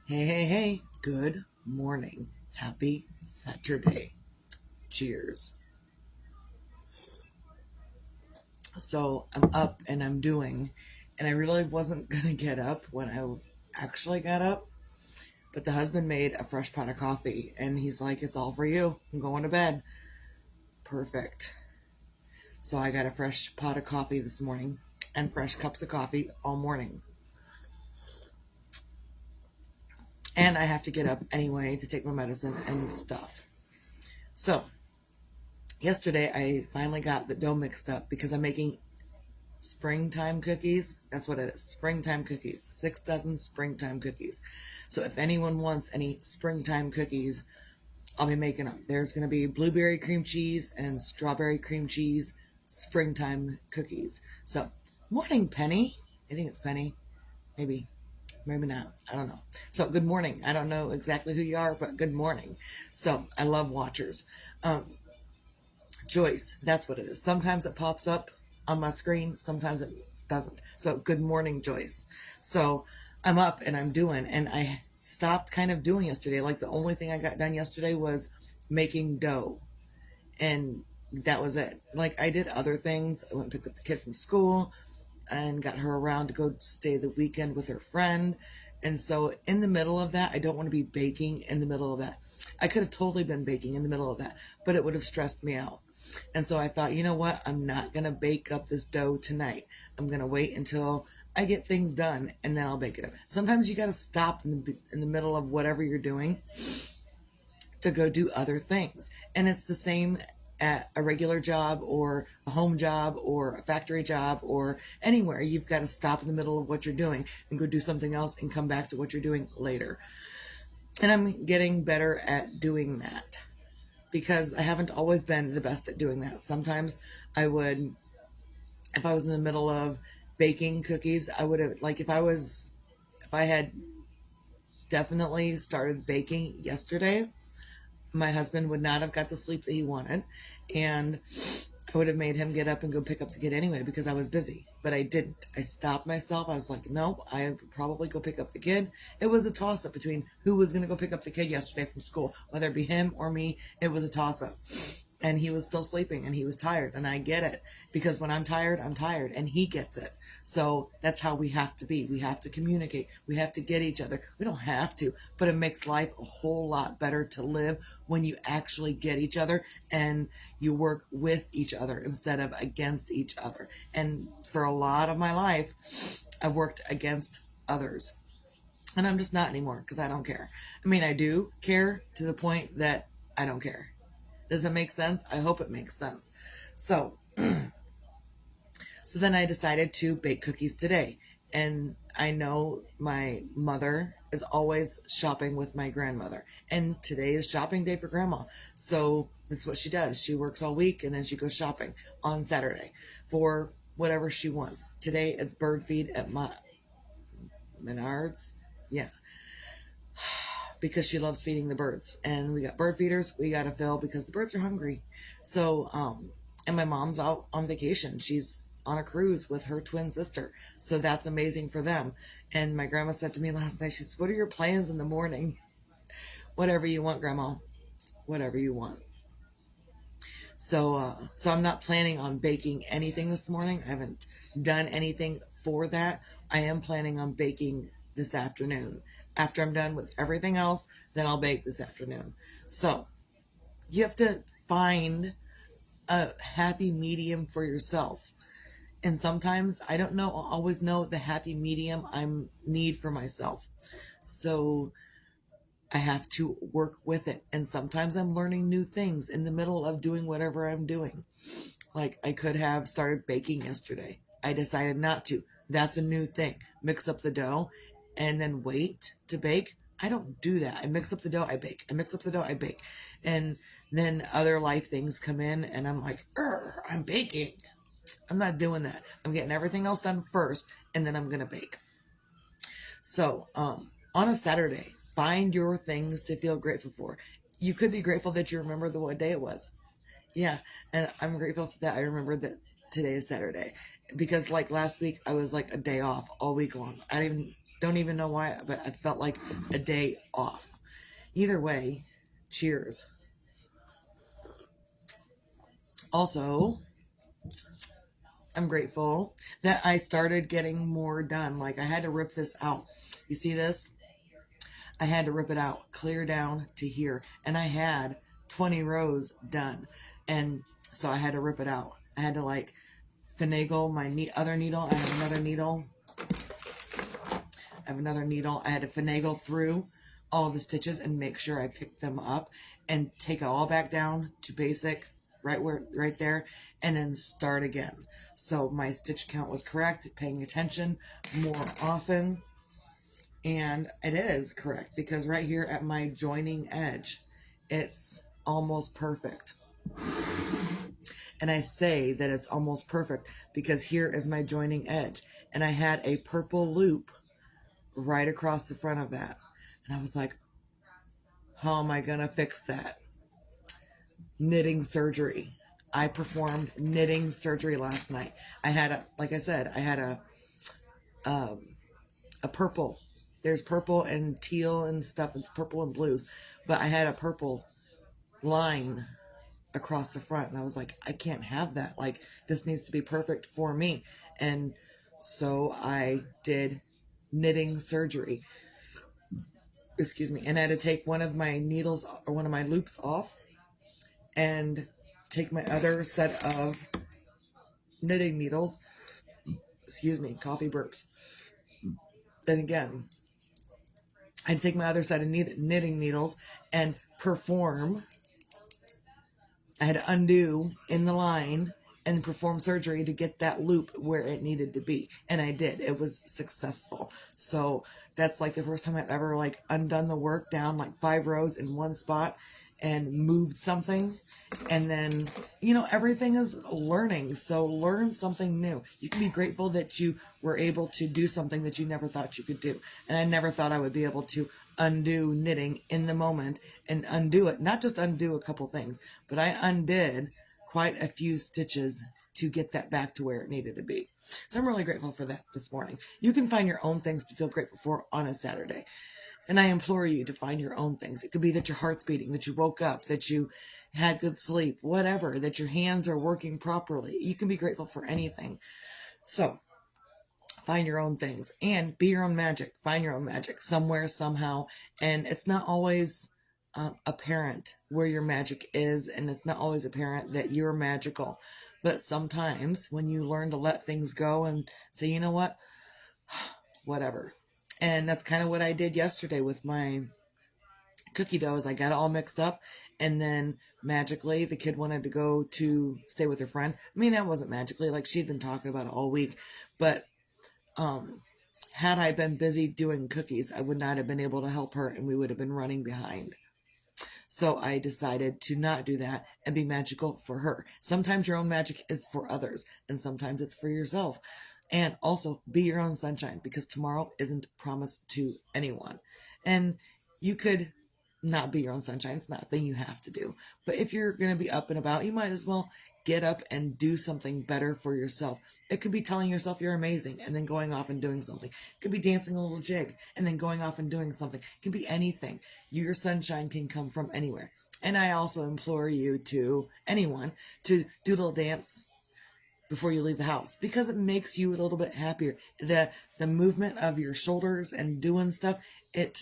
Hey, hey, hey, good morning. Happy Saturday. Cheers. So I'm up and I'm doing, and I really wasn't going to get up when I actually got up, but the husband made a fresh pot of coffee and he's like, it's all for you. I'm going to bed. Perfect. So I got a fresh pot of coffee this morning and fresh cups of coffee all morning. And I have to get up anyway to take my medicine and stuff. So yesterday I finally got the dough mixed up because I'm making springtime cookies. That's what it is. Springtime cookies. 6 dozen springtime cookies. So if anyone wants any springtime cookies, I'll be making them. There's going to be blueberry cream cheese and strawberry cream cheese springtime cookies. So, morning, Penny. I think it's Penny. Maybe. Maybe not. I don't know. So, good morning. I don't know exactly who you are, but good morning. So, I love watchers. Um, Joyce, that's what it is. Sometimes it pops up on my screen, sometimes it doesn't. So, good morning, Joyce. So, I'm up and I'm doing, and I stopped kind of doing yesterday. Like, the only thing I got done yesterday was making dough, and that was it. Like, I did other things. I went and picked up the kid from school and got her around to go stay the weekend with her friend. And so, in the middle of that, I don't want to be baking in the middle of that. I could have totally been baking in the middle of that, but it would have stressed me out. And so I thought, you know what? I'm not going to bake up this dough tonight. I'm going to wait until I get things done and then I'll bake it up. Sometimes you got to stop in the middle of whatever you're doing to go do other things. And it's the same at a regular job or a home job or a factory job or anywhere. You've got to stop in the middle of what you're doing and go do something else and come back to what you're doing later. And I'm getting better at doing that because I haven't always been the best at doing that. Sometimes I would, if I was in the middle of baking cookies, I would have, like, if I had definitely started baking yesterday, my husband would not have got the sleep that he wanted. And I would have made him get up and go pick up the kid anyway because I was busy. But I didn't. I stopped myself. I was like, no, I would probably go pick up the kid. It was a toss up between who was going to go pick up the kid yesterday from school, whether it be him or me. It was a toss up. And he was still sleeping and he was tired. And I get it because when I'm tired, and he gets it. So that's how we have to be. We have to communicate. We have to get each other. We don't have to, but it makes life a whole lot better to live when you actually get each other and you work with each other instead of against each other. And for a lot of my life, I've worked against others. And I'm just not anymore because I don't care. I mean, I do care to the point that I don't care. Does it make sense? I hope it makes sense. So, so then I decided to bake cookies today. And I know my mother is always shopping with my grandmother. And today is shopping day for grandma. So that's what she does. She works all week and then she goes shopping on Saturday for whatever she wants. Today it's bird feed at my Menards. Yeah. Because she loves feeding the birds. And we got bird feeders we got to fill because the birds are hungry. So, and my mom's out on vacation. She's on a cruise with her twin sister. So that's amazing for them. And my grandma said to me last night, she said, what are your plans in the morning? Whatever you want, Grandma. Whatever you want. So I'm not planning on baking anything this morning. I haven't done anything for that. I am planning on baking this afternoon. After I'm done with everything else, then I'll bake this afternoon. So you have to find a happy medium for yourself. And sometimes I don't always know the happy medium I need for myself. So I have to work with it. And sometimes I'm learning new things in the middle of doing whatever I'm doing. Like I could have started baking yesterday. I decided not to. That's a new thing. Mix up the dough and then wait to bake. I don't do that. I mix up the dough, I bake. I mix up the dough, I bake. And then other life things come in and I'm like, I'm baking. I'm not doing that. I'm getting everything else done first and then I'm going to bake. So, on a Saturday, find your things to feel grateful for. You could be grateful that you remember what day it was. Yeah, and I'm grateful that I remember that today is Saturday because like last week I was like a day off all week long. I didn't even Don't even know why, but I felt like a day off. Either way, cheers. Also, I'm grateful that I started getting more done. Like, I had to rip this out. You see this? I had to rip it out, clear down to here. And I had 20 rows done. And so I had to rip it out. I had to like finagle my other needle. I have another needle. I had to finagle through all of the stitches and make sure I picked them up and take it all back down to basic right there, and then start again. So my stitch count was correct, paying attention more often. And it is correct because right here at my joining edge, it's almost perfect. And I say that it's almost perfect because here is my joining edge. And I had a purple loop right across the front of that. And I was like, how am I going to fix that? Knitting surgery. I performed knitting surgery last night. I had a purple. There's purple and teal and stuff. It's purple and blues. But I had a purple line across the front. And I was like, I can't have that. Like, this needs to be perfect for me. And so I did knitting surgery. Excuse me. And I had to take one of my needles or one of my loops off and take my other set of knitting needles. Excuse me, coffee burps. Then again, I had to take my other set of knitting needles and perform. I had to undo in the line and perform surgery to get that loop where it needed to be. And I did. It was successful. So that's like the first time I've ever like undone the work down like 5 rows in one spot and moved something. And then, everything is learning. So learn something new. You can be grateful that you were able to do something that you never thought you could do. And I never thought I would be able to undo knitting in the moment and undo it. Not just undo a couple things, but I undid quite a few stitches to get that back to where it needed to be. So I'm really grateful for that this morning. You can find your own things to feel grateful for on a Saturday. And I implore you to find your own things. It could be that your heart's beating, that you woke up, that you had good sleep, whatever, that your hands are working properly. You can be grateful for anything. So find your own things and be your own magic. Find your own magic somewhere, somehow. And it's not always apparent where your magic is, and it's not always apparent that you're magical. But sometimes when you learn to let things go and say, you know what, whatever. And that's kind of what I did yesterday with my cookie doughs. I got it all mixed up, and then magically the kid wanted to go to stay with her friend. I mean, that wasn't magically, like she'd been talking about it all week, but had I been busy doing cookies, I would not have been able to help her, and we would have been running behind. So I decided to not do that and be magical for her. Sometimes your own magic is for others, and sometimes it's for yourself. And also be your own sunshine, because tomorrow isn't promised to anyone. And you could not be your own sunshine. It's not a thing you have to do. But if you're going to be up and about, you might as well get up and do something better for yourself. It could be telling yourself you're amazing and then going off and doing something. It could be dancing a little jig and then going off and doing something. It could be anything. Your sunshine can come from anywhere. And I also implore you anyone, to do a little dance before you leave the house, because it makes you a little bit happier. The movement of your shoulders and doing stuff, it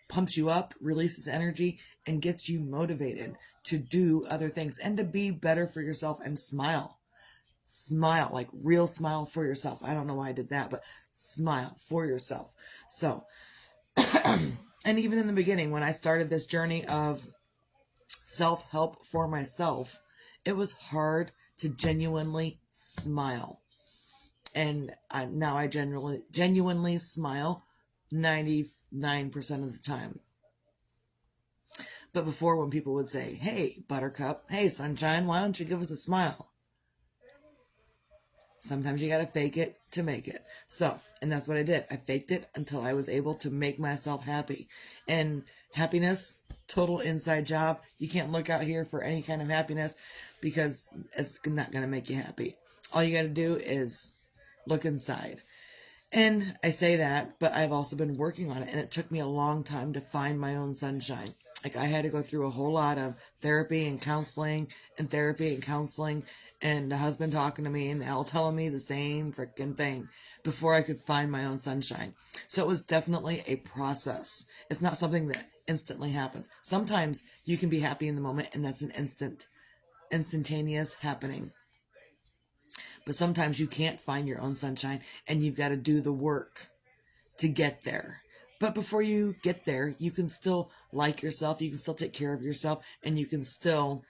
pumps you up, releases energy, and gets you motivated to do other things and to be better for yourself and smile. Smile, like real smile for yourself. I don't know why I did that, but smile for yourself. So, and even in the beginning, when I started this journey of self-help for myself, it was hard to genuinely smile. And now I genuinely smile 99% of the time. But before, when people would say, hey, Buttercup, hey, Sunshine, why don't you give us a smile? Sometimes you got to fake it to make it. So, and that's what I did. I faked it until I was able to make myself happy. And happiness, total inside job. You can't look out here for any kind of happiness, because it's not going to make you happy. All you got to do is look inside. And I say that, but I've also been working on it, and it took me a long time to find my own sunshine. Like, I had to go through a whole lot of therapy and counseling, and the husband talking to me, and all telling me the same freaking thing before I could find my own sunshine. So it was definitely a process. It's not something that instantly happens. Sometimes you can be happy in the moment, and that's an instantaneous happening. But sometimes you can't find your own sunshine, and you've got to do the work to get there. But before you get there, you can still like yourself, you can still take care of yourself, and you can still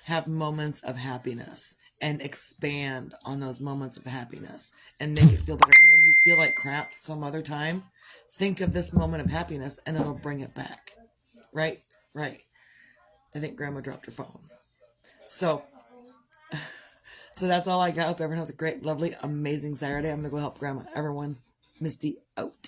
have moments of happiness and expand on those moments of happiness and make it feel better. And when you feel like crap some other time, think of this moment of happiness and it'll bring it back. Right? Right. I think Grandma dropped her phone. So, so that's all I got. Hope everyone has a great, lovely, amazing Saturday. I'm going to go help Grandma. Everyone, Misty out.